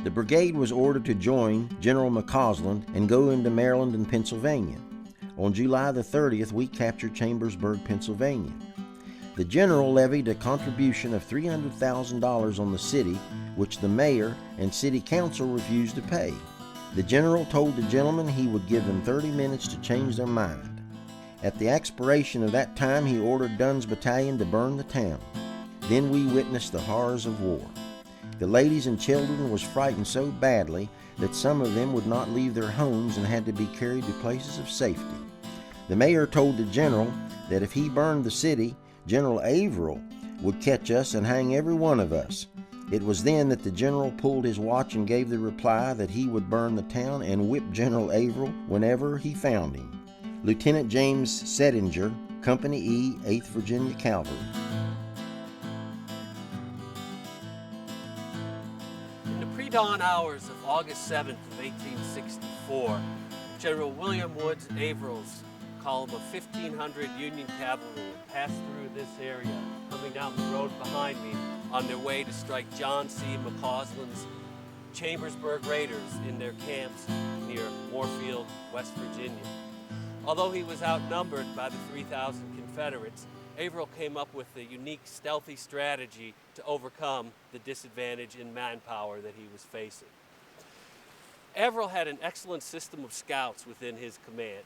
The brigade was ordered to join General McCausland and go into Maryland and Pennsylvania. On July the 30th, we captured Chambersburg, Pennsylvania. The general levied a contribution of $300,000 on the city, which the mayor and city council refused to pay. The general told the gentlemen he would give them 30 minutes to change their mind. At the expiration of that time, he ordered Dunn's battalion to burn the town. Then we witnessed the horrors of war. The ladies and children was frightened so badly that some of them would not leave their homes and had to be carried to places of safety. The mayor told the general that if he burned the city, General Averell would catch us and hang every one of us. It was then that the general pulled his watch and gave the reply that he would burn the town and whip General Averell whenever he found him. Lieutenant James Settinger, Company E, 8th Virginia Cavalry. In the pre-dawn hours of August 7th of 1864, General William Woods Averell's column of 1,500 Union cavalry passed through this area, coming down the road behind me on their way to strike John C. McCausland's Chambersburg Raiders in their camps near Moorefield, West Virginia. Although he was outnumbered by the 3,000 Confederates, Averell came up with a unique stealthy strategy to overcome the disadvantage in manpower that he was facing. Averell had an excellent system of scouts within his command.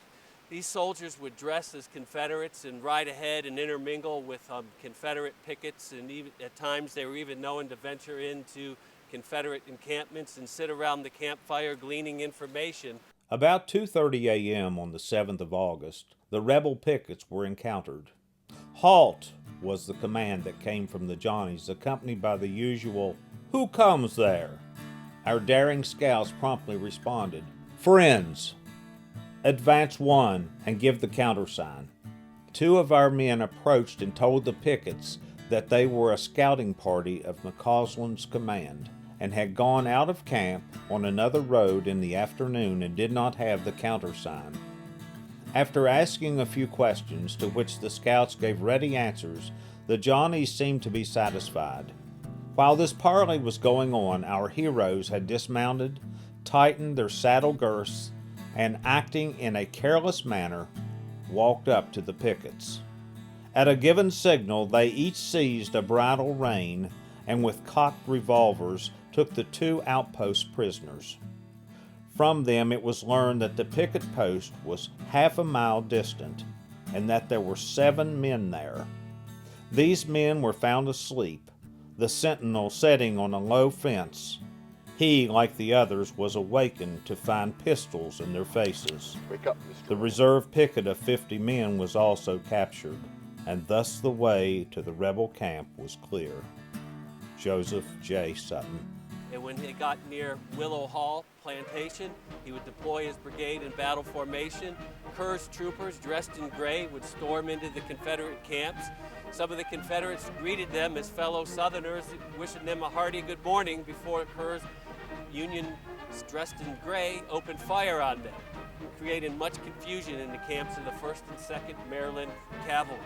These soldiers would dress as Confederates and ride ahead and intermingle with Confederate pickets, and even, at times they were even known to venture into Confederate encampments and sit around the campfire gleaning information. About 2:30 a.m. on the 7th of August, the rebel pickets were encountered. "Halt!" was the command that came from the Johnnies, accompanied by the usual, "Who comes there?" Our daring scouts promptly responded, "Friends! Advance one and give the countersign." Two of our men approached and told the pickets that they were a scouting party of McCausland's command and had gone out of camp on another road in the afternoon and did not have the countersign. After asking a few questions, to which the scouts gave ready answers, the Johnnies seemed to be satisfied. While this parley was going on, our heroes had dismounted, tightened their saddle girths, and acting in a careless manner, walked up to the pickets. At a given signal, they each seized a bridle rein and with cocked revolvers took the two outpost prisoners. From them it was learned that the picket post was half a mile distant and that there were 7 men there. These men were found asleep, the sentinel sitting on a low fence. He, like the others, was awakened to find pistols in their faces. Wake up, Mr. The reserve picket of 50 men was also captured, and thus the way to the rebel camp was clear. Joseph J. Sutton. And when he got near Willow Hall Plantation, he would deploy his brigade in battle formation. Kerr's troopers, dressed in gray, would storm into the Confederate camps. Some of the Confederates greeted them as fellow Southerners, wishing them a hearty good morning before Kerr's Unions dressed in gray opened fire on them, creating much confusion in the camps of the 1st and 2nd Maryland Cavalry.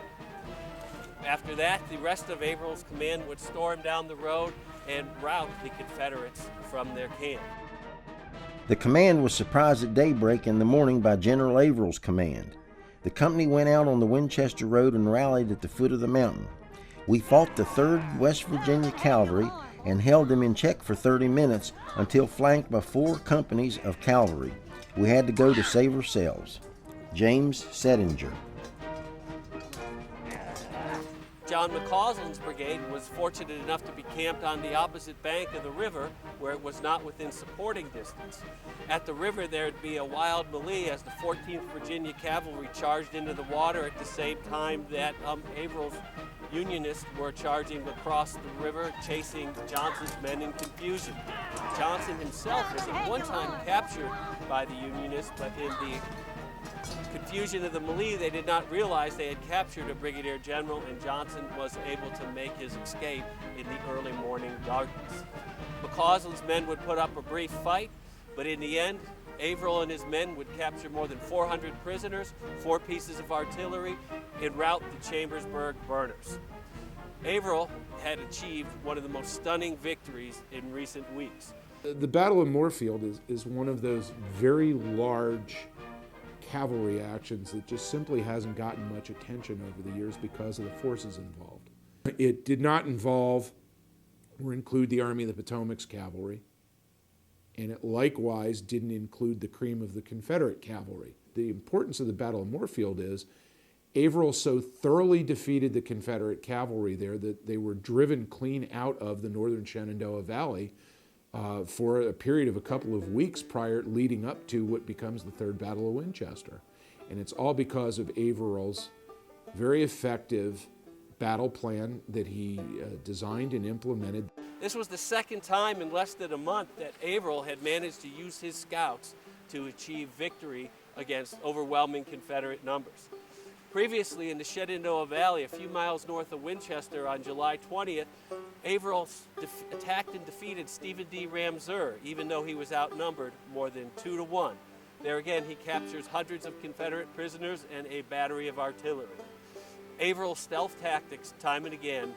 After that, the rest of Averell's command would storm down the road and rout the Confederates from their camp. The command was surprised at daybreak in the morning by General Averell's command. The company went out on the Winchester Road and rallied at the foot of the mountain. We fought the 3rd West Virginia Cavalry and held them in check for 30 minutes until flanked by 4 companies of cavalry. We had to go to save ourselves. James Settinger. John McCausland's brigade was fortunate enough to be camped on the opposite bank of the river, where it was not within supporting distance. At the river, there would be a wild melee as the 14th Virginia Cavalry charged into the water at the same time that Averell's Unionists were charging across the river, chasing Johnson's men in confusion. Johnson himself was at one time captured by the Unionists, but in the confusion of the melee, they did not realize they had captured a brigadier general, and Johnson was able to make his escape in the early morning darkness. McCausland's men would put up a brief fight, but in the end, Averell and his men would capture more than 400 prisoners, 4 pieces of artillery, and rout the Chambersburg burners. Averell had achieved one of the most stunning victories in recent weeks. The Battle of Moorefield is one of those very large cavalry actions that just simply hasn't gotten much attention over the years because of the forces involved. It did not involve or include the Army of the Potomac's cavalry, and it likewise didn't include the cream of the Confederate cavalry. The importance of the Battle of Moorefield is Averell so thoroughly defeated the Confederate cavalry there that they were driven clean out of the northern Shenandoah Valley for a period of a couple of weeks leading up to what becomes the Third Battle of Winchester. And it's all because of Averell's very effective battle plan that he designed and implemented. This was the second time in less than a month that Averell had managed to use his scouts to achieve victory against overwhelming Confederate numbers. Previously in the Shenandoah Valley, a few miles north of Winchester, on July 20th, Averell attacked and defeated Stephen D. Ramseur, even though he was outnumbered more than 2 to 1. There again, he captures hundreds of Confederate prisoners and a battery of artillery. Averell's stealth tactics, time and again,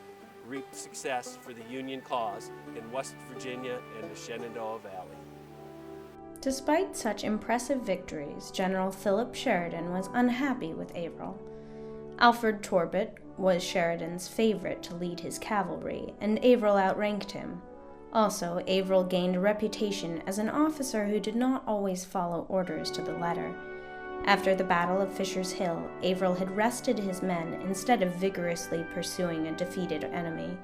reaped success for the Union cause in West Virginia and the Shenandoah Valley. Despite such impressive victories, General Philip Sheridan was unhappy with Averell. Alfred Torbert was Sheridan's favorite to lead his cavalry, and Averell outranked him. Also, Averell gained a reputation as an officer who did not always follow orders to the letter. After the Battle of Fisher's Hill, Averell had rested his men instead of vigorously pursuing a defeated enemy.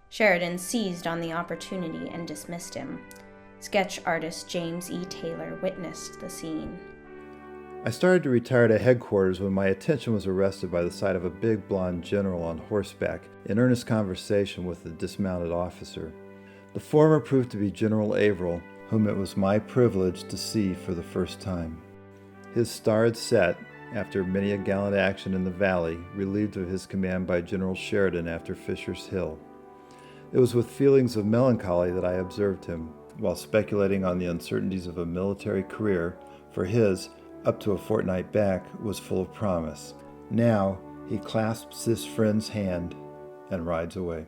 Sheridan seized on the opportunity and dismissed him. Sketch artist James E. Taylor witnessed the scene. I started to retire to headquarters when my attention was arrested by the sight of a big blond general on horseback in earnest conversation with a dismounted officer. The former proved to be General Averell, whom it was my privilege to see for the first time. His starred set, after many a gallant action in the valley, relieved of his command by General Sheridan after Fisher's Hill. It was with feelings of melancholy that I observed him, while speculating on the uncertainties of a military career, for his, up to a fortnight back, was full of promise. Now he clasps his friend's hand and rides away.